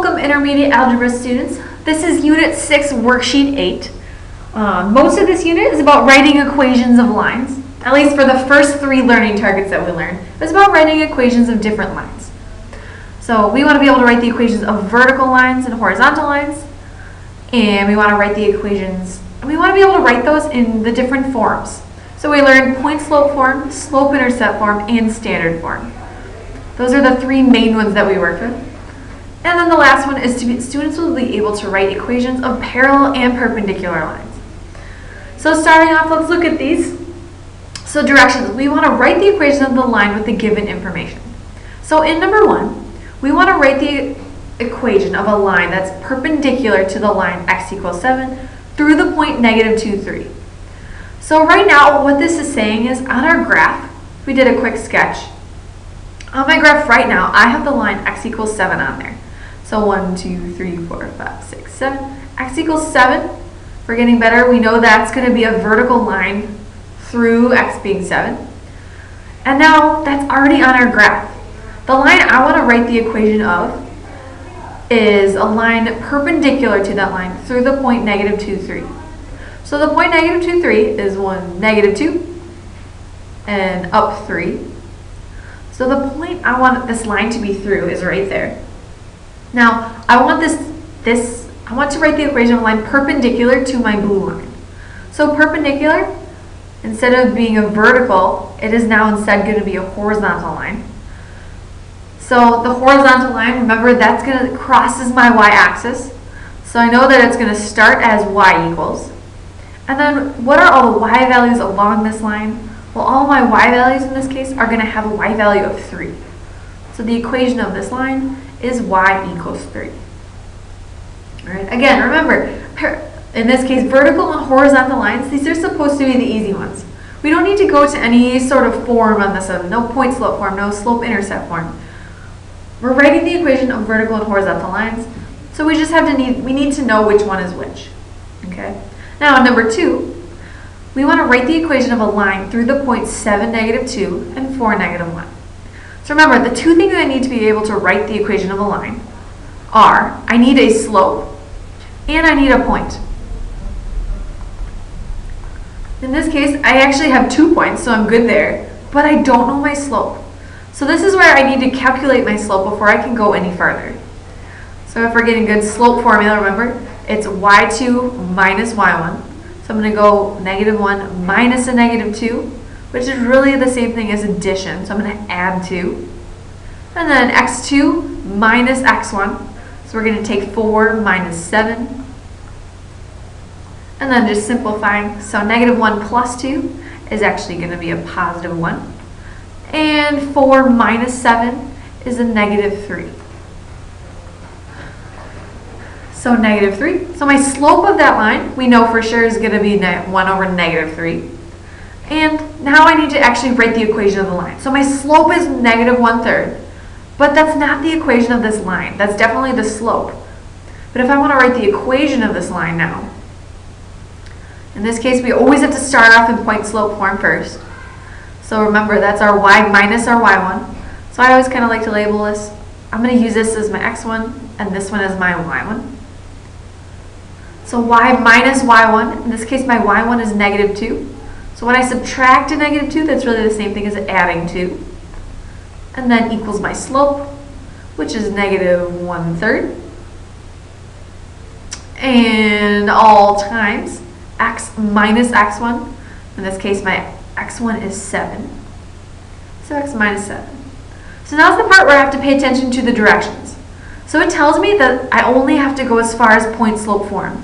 welcome intermediate algebra students. This is Unit 6, Worksheet 8. Most of this unit is about writing equations of lines, at least for the first 3 learning targets that we learned. It's about writing equations of different lines. So we want to be able to write the equations of vertical lines and horizontal lines, and we want to write the equations, and we want to be able to write those in the different forms. So we learned point-slope form, slope-intercept form, and standard form. Those are the 3 main ones that we worked with. And then the last one is students will be able to write equations of parallel and perpendicular lines. So starting off, let's look at these. So directions, we want to write the equation of the line with the given information. So in number 1, we want to write the equation of a line that's perpendicular to the line x equals 7 through the point -2, 3. So right now, what this is saying is on our graph, we did a quick sketch. On my graph right now, I have the line x equals 7 on there. So 1, 2, 3, 4, 5, 6, 7. X equals 7. We're getting better. We know that's going to be a vertical line through x being 7. And now that's already on our graph. The line I want to write the equation of is a line perpendicular to that line through the point -2, 3. So the point -2, 3 is -2 and up 3. So the point I want this line to be through is right there. Now, I want I want to write the equation of a line perpendicular to my blue line. So perpendicular, instead of being a vertical, it is now instead going to be a horizontal line. So the horizontal line, remember, that's going to crosses my y-axis. So I know that it's going to start as y equals. And then what are all the y values along this line? Well, all my y values in this case are going to have a y value of 3. So the equation of this line is y equals 3. All right. Again, remember, in this case, vertical and horizontal lines, these are supposed to be the easy ones. We don't need to go to any sort of form on this one. No point-slope form, no slope-intercept form. We're writing the equation of vertical and horizontal lines, so we just have to we need to know which one is which. Okay. Now, in number 2, we want to write the equation of a line through the points 7, -2, and 4, -1. So remember, the 2 things I need to be able to write the equation of a line are, I need a slope and I need a point. In this case, I actually have 2 points, so I'm good there, but I don't know my slope. So this is where I need to calculate my slope before I can go any farther. So if we're getting good slope formula, remember, it's y2 minus y1. So I'm going to go -1 minus a -2, which is really the same thing as addition. So I'm going to add 2. And then x2 minus x1. So we're going to take 4 minus 7. And then just simplifying. So -1 plus 2 is actually going to be a positive 1. And 4 minus 7 is a -3. So -3. So my slope of that line, we know for sure, is going to be 1 over -3. And now I need to actually write the equation of the line. So my slope is -1/3, but that's not the equation of this line. That's definitely the slope. But if I want to write the equation of this line now, in this case, we always have to start off in point-slope form first. So remember, that's our y minus our y1. So I always kind of like to label this. I'm going to use this as my x1, and this one as my y1. So y minus y1, in this case my y1 is -2. So when I subtract a -2, that's really the same thing as adding 2. And then equals my slope, which is -1/3. And all times x minus x1, in this case my x1 is 7. So x minus 7. So now's the part where I have to pay attention to the directions. So it tells me that I only have to go as far as point-slope form.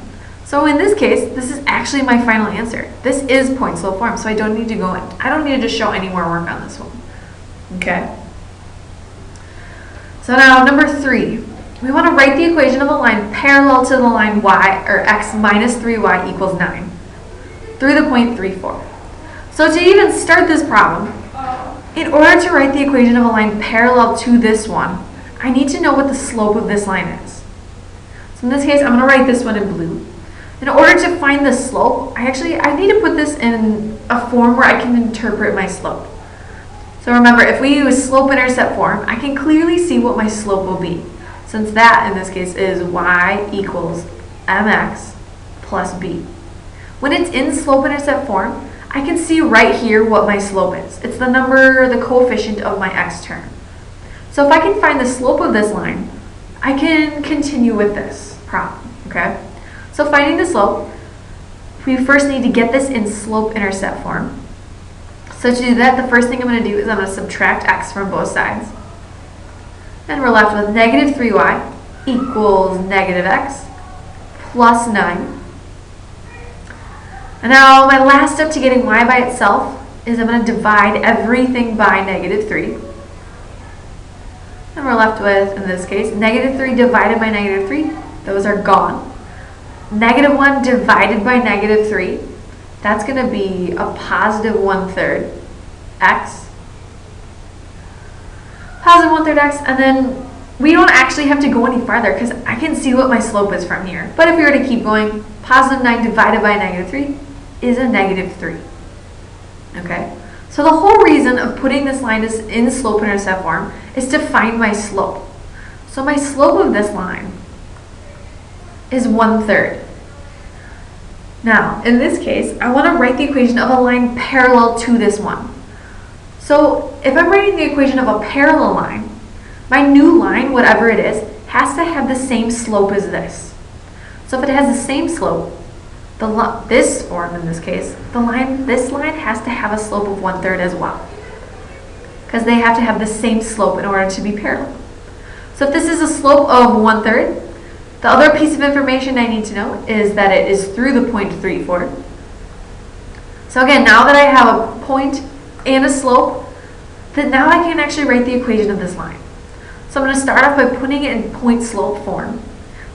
So in this case, this is actually my final answer. This is point-slope form, so I don't need to go in. I don't need to show any more work on this one. Okay? So now number 3, we want to write the equation of a line parallel to the line y, or x minus 3y equals 9 through the point 3, 4. So to even start this problem, in order to write the equation of a line parallel to this one, I need to know what the slope of this line is. So in this case, I'm going to write this one in blue. In order to find the slope, I need to put this in a form where I can interpret my slope. So remember, if we use slope-intercept form, I can clearly see what my slope will be. since that, in this case, is y equals mx plus b. When it's in slope-intercept form, I can see right here what my slope is. It's the number, the coefficient of my x term. So if I can find the slope of this line, I can continue with this problem, okay? So finding the slope, we first need to get this in slope-intercept form. So to do that, the first thing I'm going to do is I'm going to subtract x from both sides. And we're left with negative 3y equals negative x plus 9. And now my last step to getting y by itself is I'm going to divide everything by negative 3. And we're left with, in this case, negative 3 divided by negative 3. Those are gone. Negative 1 divided by negative 3. That's going to be a positive 1/3 x. Positive 1/3 x, and then we don't actually have to go any farther because I can see what my slope is from here. But if we were to keep going, positive 9 divided by negative 3 is a negative 3. Okay? So the whole reason of putting this line in slope-intercept form is to find my slope. So my slope of this line is 1/3. Now, in this case, I want to write the equation of a line parallel to this one. So if I'm writing the equation of a parallel line, my new line, whatever it is, has to have the same slope as this. So if it has the same slope, this form in this case, this line has to have a slope of 1/3 as well, because they have to have the same slope in order to be parallel. So if this is a slope of 1/3, the other piece of information I need to know is that it is through the point 3, 4. So again, now that I have a point and a slope, then now I can actually write the equation of this line. So I'm going to start off by putting it in point slope form.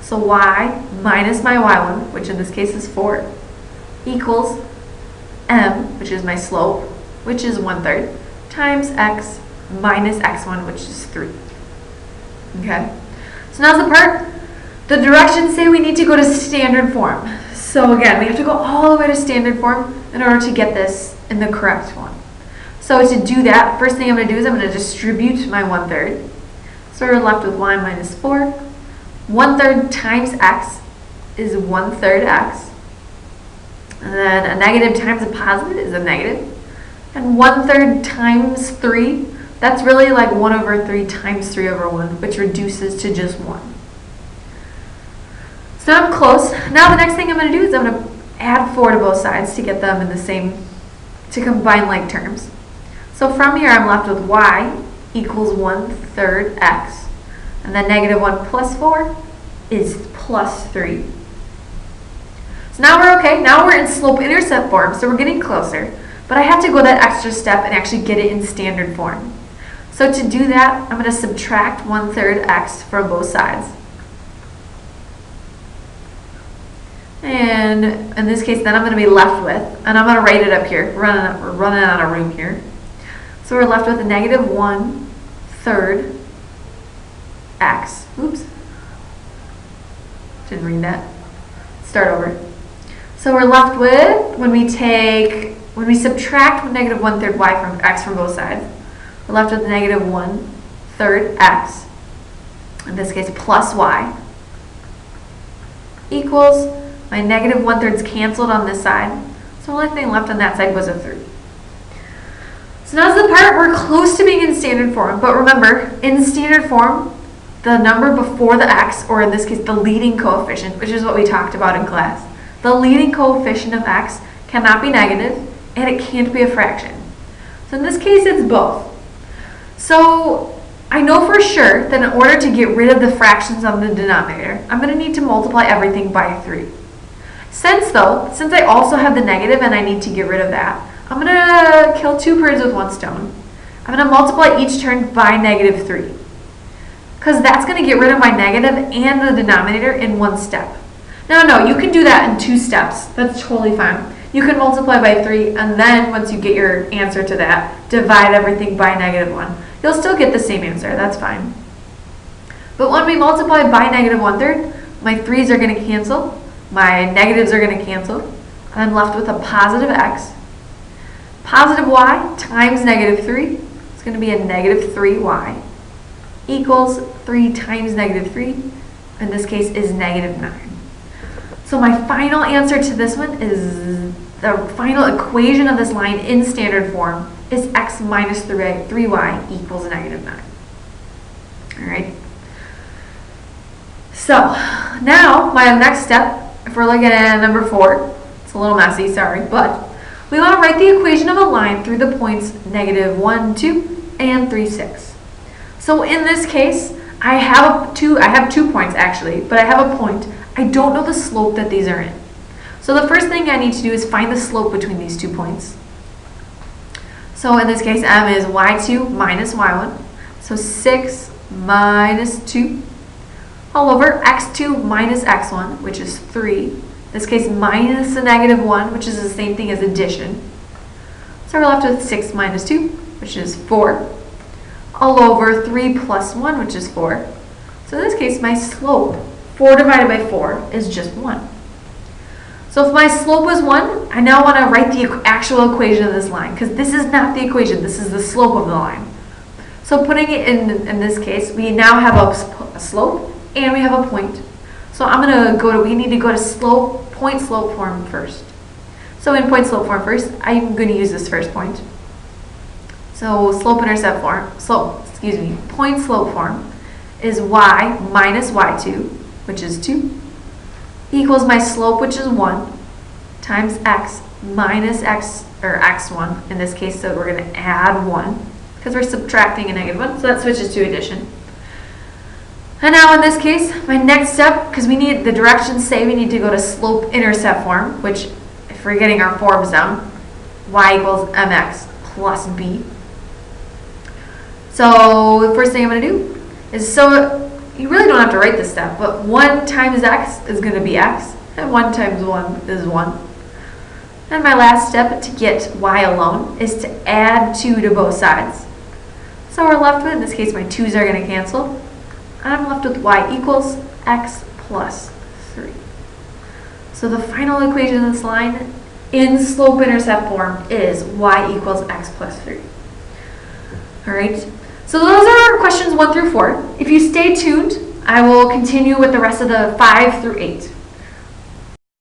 So y minus my y1, which in this case is 4, equals m, which is my slope, which is 1/3, times x minus x1, which is 3. Okay? So now's the part. The directions say we need to go to standard form. So again, we have to go all the way to standard form in order to get this in the correct form. So to do that, first thing I'm going to do is I'm going to distribute my 1/3. So we're left with y minus 4. 1/3 times x is 1/3 x. And then a negative times a positive is a negative. And 1/3 times 3, that's really like 1/3 times 3/1, which reduces to just 1. So now I'm close. Now the next thing I'm going to do is I'm going to add 4 to both sides to get them in the same, to combine like terms. So from here I'm left with y equals 1/3 x. And then negative 1 plus 4 is plus 3. So now we're okay. Now we're in slope-intercept form, so we're getting closer. But I have to go that extra step and actually get it in standard form. So to do that, I'm going to subtract 1/3 x from both sides. And in this case, then I'm going to be left with, and I'm going to write it up here. We're running out of room here. So we're left with a negative 1/3 x. Oops. Didn't read that. Start over. So we're left with, when we subtract negative 1/3 y from x from both sides, we're left with negative 1/3 x, in this case plus y, equals, my negative 1/3's canceled on this side, so the only thing left on that side was a 3. So now's the part we're close to being in standard form, but remember, in standard form, the number before the x, or in this case the leading coefficient, which is what we talked about in class, the leading coefficient of x cannot be negative, and it can't be a fraction. So in this case, it's both. So I know for sure that in order to get rid of the fractions on the denominator, I'm going to need to multiply everything by 3. Since I also have the negative and I need to get rid of that, I'm going to kill 2 birds with 1 stone. I'm going to multiply each term by negative 3. Because that's going to get rid of my negative and the denominator in one step. Now, no, you can do that in 2 steps. That's totally fine. You can multiply by 3, and then once you get your answer to that, divide everything by negative 1. You'll still get the same answer. That's fine. But when we multiply by negative 1/3, my 3's are going to cancel. My negatives are going to cancel. And I'm left with a positive x. Positive y times negative 3 is going to be a negative 3y. equals 3 times negative 3, in this case is negative 9. So my final answer to this one is, the final equation of this line in standard form is x minus 3y equals negative 9. All right. So now my next step, if we're looking at number 4, it's a little messy, sorry, but we want to write the equation of a line through the points negative 1, 2, and 3, 6. So in this case, I have 2 points actually, but I have a point. I don't know the slope that these are in. So the first thing I need to do is find the slope between these 2 points. So in this case, m is y2 minus y1. So 6 minus 2 all over x2 minus x1, which is 3. In this case, minus a negative 1, which is the same thing as addition. So we're left with 6 minus 2, which is 4. All over 3 plus 1, which is 4. So in this case, my slope, 4 divided by 4, is just 1. So if my slope was 1, I now want to write the actual equation of this line, because this is not the equation, this is the slope of the line. So putting it in this case, we now have a slope and we have a point. So I'm going to we need to go to point slope form first. So in point slope form first, I'm going to use this first point. So point slope form is y minus y2, which is 2, equals my slope, which is 1, times x minus x, or x1 in this case, so we're going to add 1, because we're subtracting a negative 1, so that switches to addition. And now in this case, my next step, because we need, the directions say we need to go to slope-intercept form, which, if we're getting our forms down, y equals mx plus b. So the first thing I'm going to do is, so you really don't have to write this step, but 1 times x is going to be x, and 1 times 1 is 1. And my last step to get y alone is to add 2 to both sides. So we're left with, in this case, my 2's are going to cancel. And I'm left with y equals x plus 3. So the final equation of this line in slope-intercept form is y equals x plus 3. All right. So those are questions 1 through 4. If you stay tuned, I will continue with the rest of the 5 through 8.